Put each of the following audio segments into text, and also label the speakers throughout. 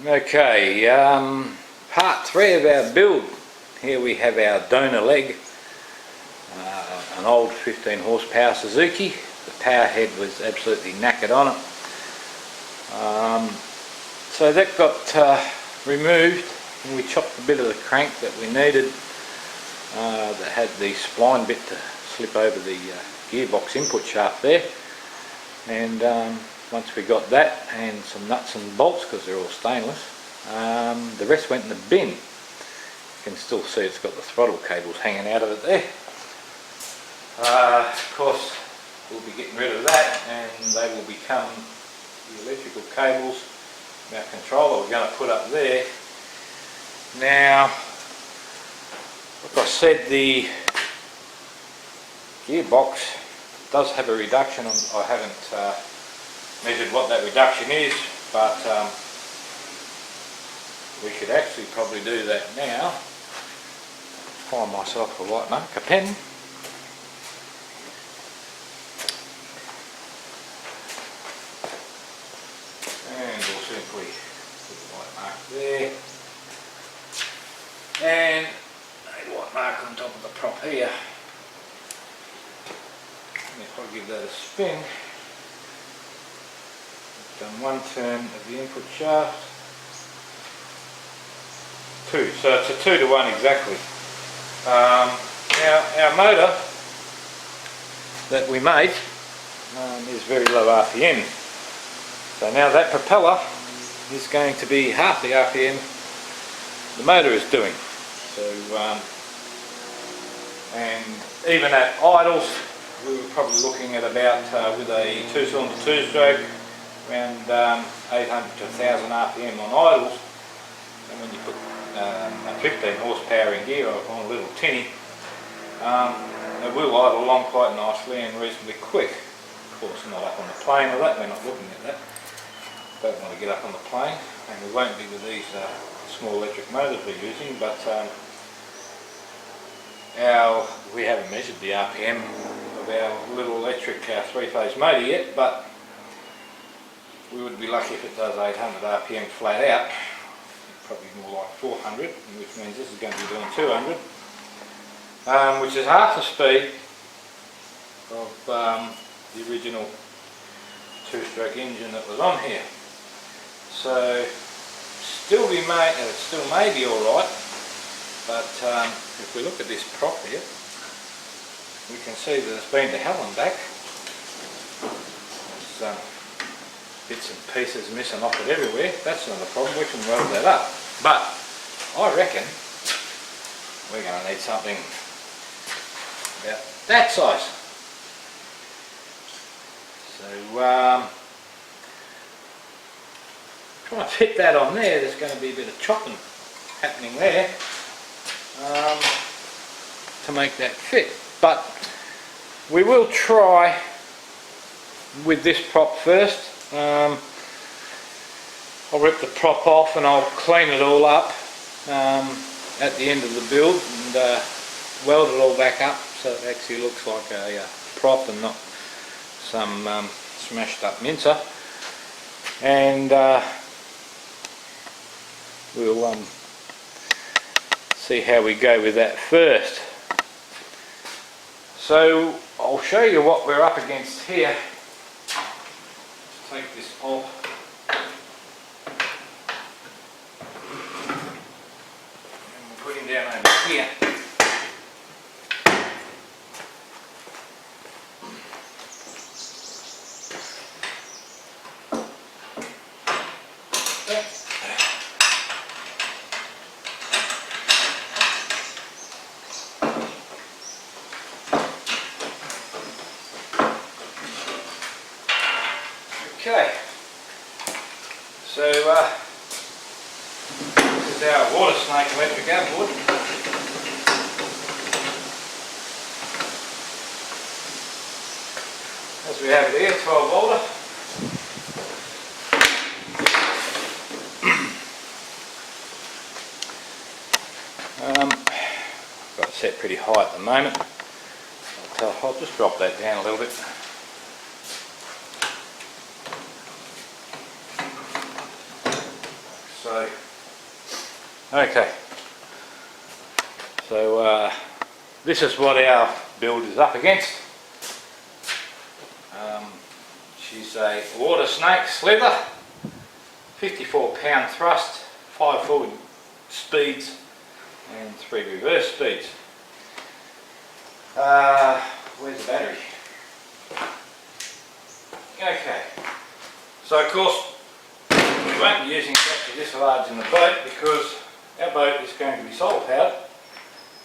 Speaker 1: Okay, part 3 of our build. Here we have our donor leg, an old 15 horsepower Suzuki. The power head was absolutely knackered on it. So that got removed, and we chopped a bit of the crank that we needed that had the spline bit to slip over the gearbox input shaft there. And once we got that and some nuts and bolts, because they're all stainless, the rest went in the bin. You can still see it's got the throttle cables hanging out of it there. Of course, we'll be getting rid of that, and they will become the electrical cables of our controller we're going to put up there. Now, like I said, the gearbox does have a reduction. I haven't measured what that reduction is, but we should actually probably do that now. Find myself a white marker pen. And we'll simply put the white mark there. And a white mark on top of the prop here. If I give that a spin, I've done one turn of the input shaft, two, so it's a 2 to 1 exactly. Now our motor that we made is very low RPM, so now that propeller is going to be half the RPM the motor is doing. So and even at idles, we were probably looking at about, with a 2-cylinder 2-stroke, around 800 to 1000 RPM on idles. And when you put a 15 horsepower in gear on a little tinny, it will idle along quite nicely and reasonably quick. Of course, not up on the plane or that, we're not looking at that. Don't want to get up on the plane, and we won't be with these small electric motors we're using, but we haven't measured the RPM of our little electric 3-phase motor yet, but we would be lucky if it does 800 RPM flat out. Probably more like 400, which means this is going to be doing 200, which is half the speed of the original 2-stroke engine that was on here. So still may be alright, but if we look at this prop here, we can see that it's been to hell and back. There's bits and pieces missing off it everywhere. That's not a problem, we can weld that up. But I reckon we're going to need something about that size. So trying to fit that on there, there's going to be a bit of chopping happening there to make that fit. But we will try with this prop first. I'll rip the prop off and I'll clean it all up at the end of the build and weld it all back up so it actually looks like a prop and not some smashed up mincer. And we'll see how we go with that first. So I'll show you what we're up against here. Let's take this off. And we'll put him down over here. Okay, so this is our water snake electric outboard. As we have it here, 12 volter. Got it set pretty high at the moment. I'll just drop that down a little bit. So So, okay. So this is what our build is up against. She's a water snake slither, 54-pound thrust, 5 forward speeds and 3 reverse speeds. Where's the battery? Okay, so of course we won't be using battery this large in the boat because our boat is going to be solar powered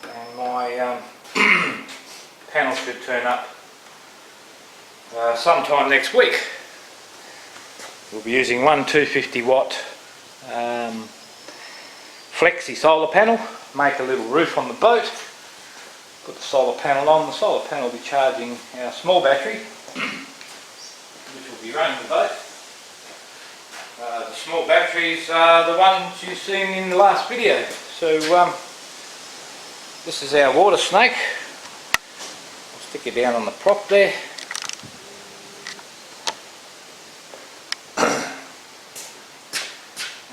Speaker 1: and my panel should turn up sometime next week. We'll be using one 250 watt flexi solar panel, make a little roof on the boat, put the solar panel on. The solar panel will be charging our small battery which will be running the boat. The small batteries are the ones you've seen in the last video. So this is our water snake. I'll stick it down on the prop there.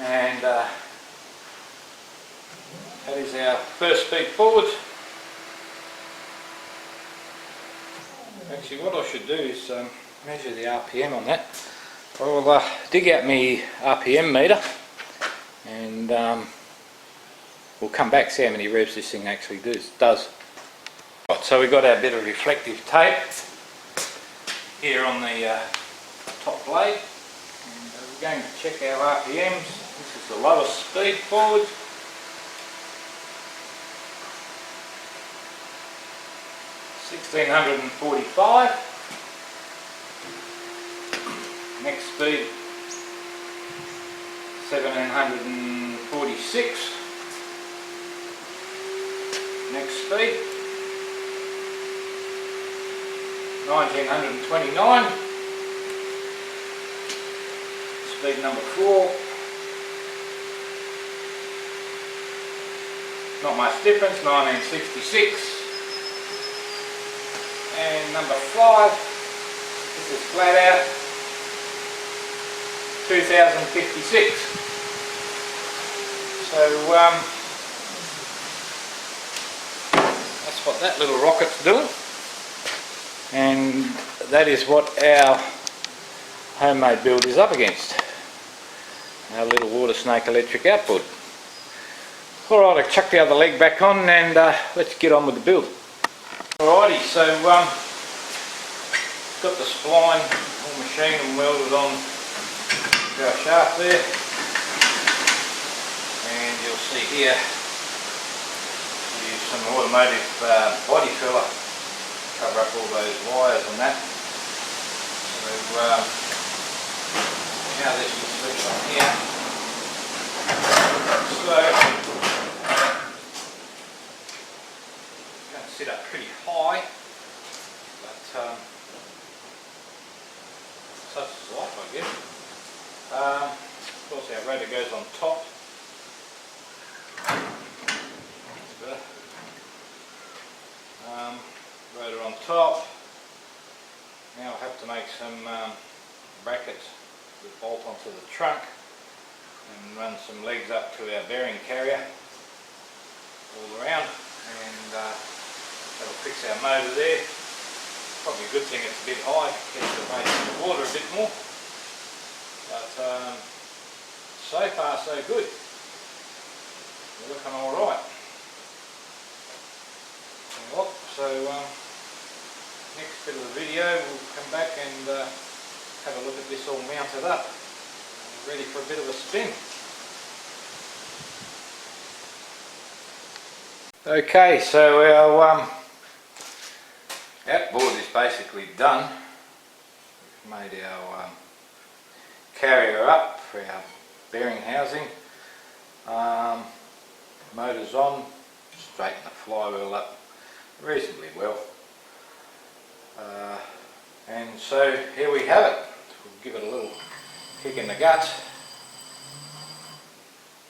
Speaker 1: And that is our first speed forward. Actually what I should do is measure the RPM on that. I'll dig out my RPM meter and we'll come back, see how many revs this thing actually does. Right, so we've got our bit of reflective tape here on the top blade, and we're going to check our RPMs. This is the lowest speed forward. $1,645. Next speed 1,746. Next speed 1,929. Speed number 4. Not much difference, 1966. And number 5, this is flat out, 2056. So that's what that little rocket's doing, and that is what our homemade build is up against, our little water snake electric outboard. Alright, I'll chuck the other leg back on and let's get on with the build. Alrighty, so got the spline all machined and welded on to our shaft there, and you'll see here we use some automotive body filler to cover up all those wires on that. So now this will switch on here. So sit up pretty high, but such is life, I guess. Of course our rotor goes on top. That's better. Rotor on top. Now I'll have to make some brackets that bolt onto the trunk and run some legs up to our bearing carrier all around, and that'll fix our motor there. Probably a good thing it's a bit high, gets the weight in the water a bit more. But so far so good. We're looking alright. So next bit of the video we'll come back and have a look at this all mounted up. Ready for a bit of a spin. Okay, so our outboard is basically done. We've made our carrier up for our bearing housing. Motor's on, straighten the flywheel up reasonably well. And so here we have it. We'll give it a little kick in the gut.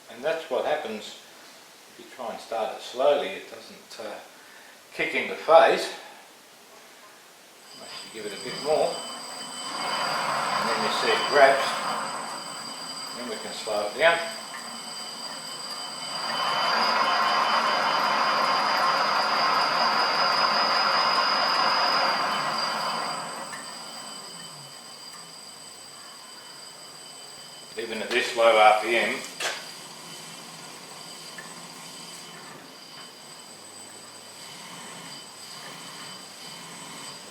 Speaker 1: And that's what happens if you try and start it slowly. It doesn't kick into phase unless you give it a bit more, and then you see it grabs. Then we can slow it down. RPM.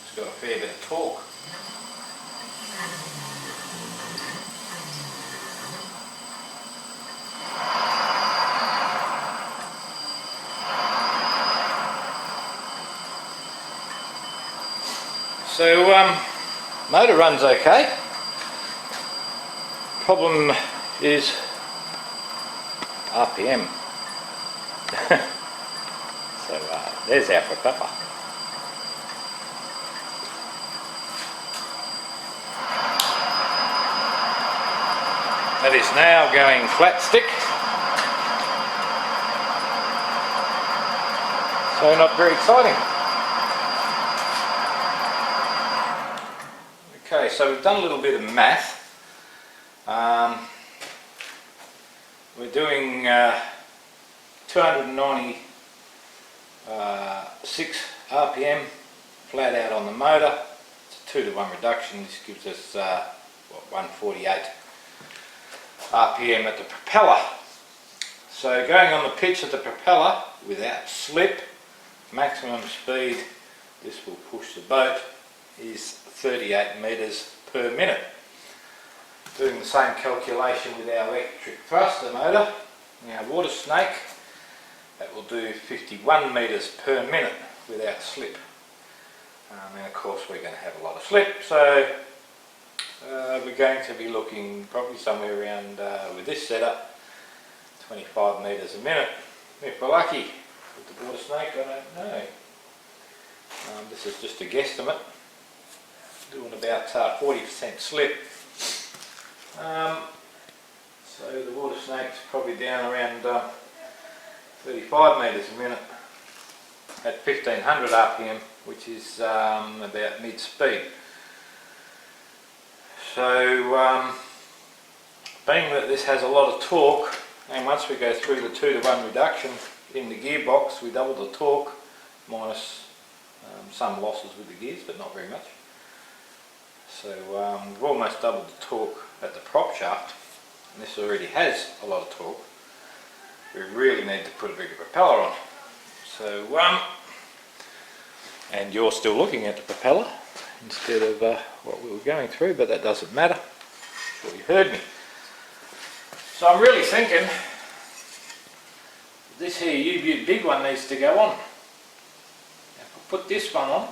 Speaker 1: It's got a fair bit of torque. So motor runs okay. Problem is RPM. So there's our propeller. That is now going flat stick. So not very exciting. Okay, so we've done a little bit of math. We're doing 296 RPM flat out on the motor. It's a 2-to-1 reduction. This gives us 148 RPM at the propeller. So going on the pitch of the propeller without slip, maximum speed this will push the boat is 38 metres per minute. Doing the same calculation with our electric thruster motor, our water snake, that will do 51 metres per minute without slip. And of course we're going to have a lot of slip, so we're going to be looking probably somewhere around, with this setup, 25 metres a minute. If we're lucky with the water snake, I don't know. This is just a guesstimate. Doing about 40% slip. So the water snake's probably down around 35 metres a minute at 1500 RPM, which is about mid-speed. So being that this has a lot of torque, and once we go through the 2-to-1 reduction in the gearbox, we double the torque minus some losses with the gears, but not very much. So we've almost doubled the torque at the prop shaft, and this already has a lot of torque. We really need to put a bigger propeller on. So, and you're still looking at the propeller instead of what we were going through, but that doesn't matter. I'm sure you heard me. So I'm really thinking this here U-Butte big one needs to go on. If I put this one on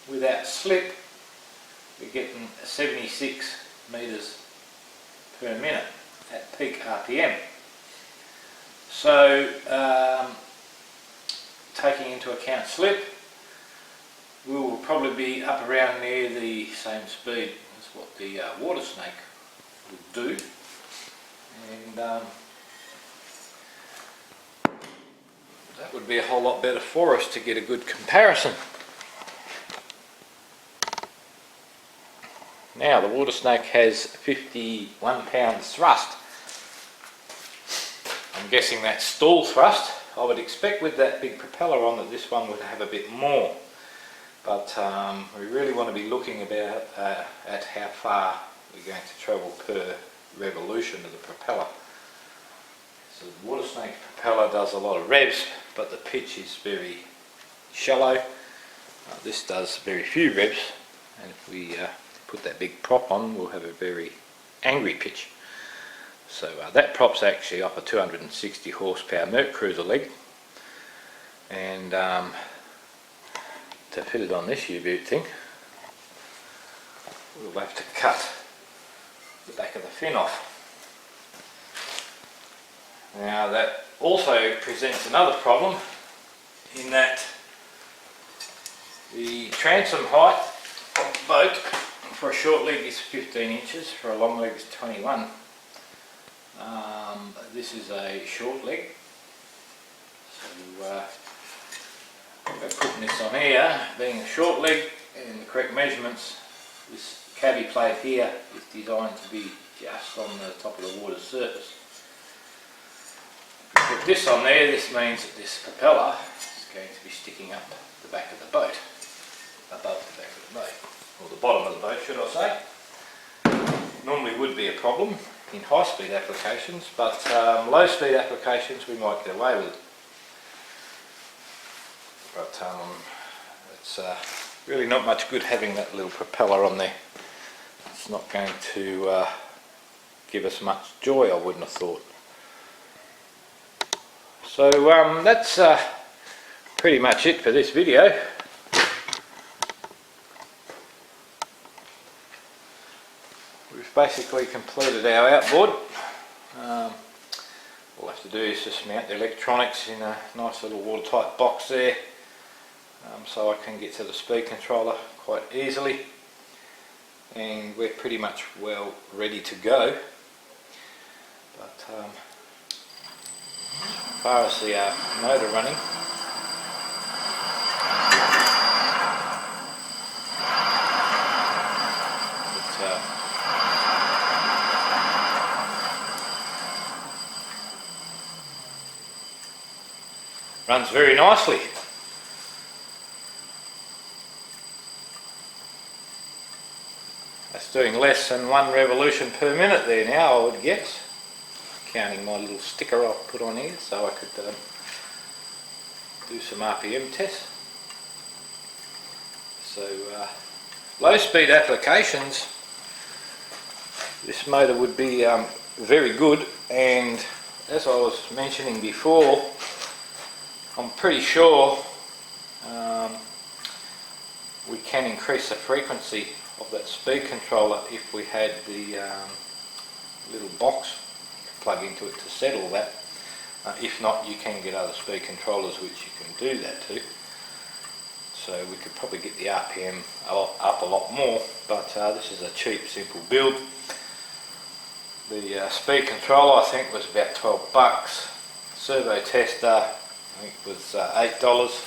Speaker 1: without slip, we're getting 76 metres per minute at peak RPM. So taking into account slip, we will probably be up around near the same speed as what the water snake would do, and that would be a whole lot better for us to get a good comparison. Now the water snake has 51 pounds thrust. I'm guessing that's stall thrust. I would expect with that big propeller on that this one would have a bit more. But we really want to be looking about at how far we're going to travel per revolution of the propeller. So the water snake propeller does a lot of revs, but the pitch is very shallow. This does very few revs, and if we put that big prop on, we'll have a very angry pitch. So that prop's actually up a 260 horsepower Merc Cruiser leg, and to fit it on this U-Butte thing, we'll have to cut the back of the fin off. Now that also presents another problem in that the transom height of the boat for a short leg is 15 inches, for a long leg is 21. This is a short leg, so we're putting this on here, being a short leg and the correct measurements. This cabby plate here is designed to be just on the top of the water's surface. If we put this on there, this means that this propeller is going to be sticking up the back of the boat, above the back of the boat, or the bottom of the boat should I say. Normally would be a problem in high speed applications, but low speed applications we might get away with it. But it's really not much good having that little propeller on there. It's not going to give us much joy, I wouldn't have thought. So that's pretty much it for this video. We've basically completed our outboard. All I have to do is just mount the electronics in a nice little watertight box there, so I can get to the speed controller quite easily, and we're pretty much well ready to go. But as far as the motor running, runs very nicely. That's doing less than 1 revolution per minute there now, I would guess, counting my little sticker I've put on here so I could do some RPM tests. So low speed applications, this motor would be very good, and as I was mentioning before, I'm pretty sure we can increase the frequency of that speed controller if we had the little box plug into it to set all that. If not, you can get other speed controllers which you can do that to. So we could probably get the RPM up a lot more, but this is a cheap, simple build. The speed controller I think was about $12. Servo tester I think it was $8,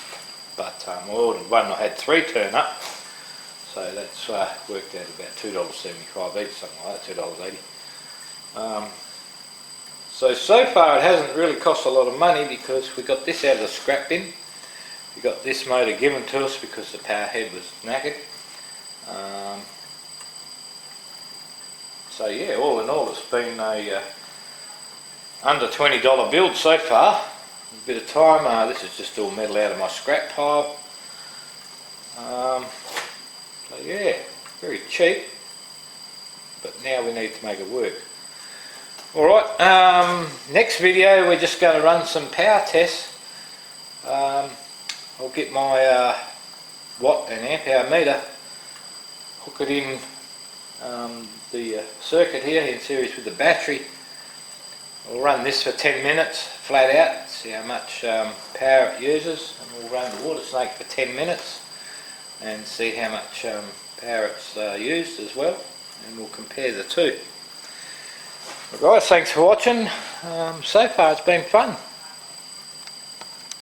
Speaker 1: but I ordered one, I had 3 turn up, so that's worked out about $2.75 each, something like that, $2.80. So far it hasn't really cost a lot of money, because we got this out of the scrap bin. We got this motor given to us because the power head was knackered. So yeah, all in all it's been a under $20 build so far. A bit of time. This is just all metal out of my scrap pile. So yeah, very cheap, but now we need to make it work. Alright, next video we're just going to run some power tests. I'll get my watt and amp hour meter, hook it in the circuit here in series with the battery. We'll run this for 10 minutes flat out, see how much power it uses, and we'll run the water snake for 10 minutes and see how much power it's used as well, and we'll compare the two. Well guys, thanks for watching. So far it's been fun.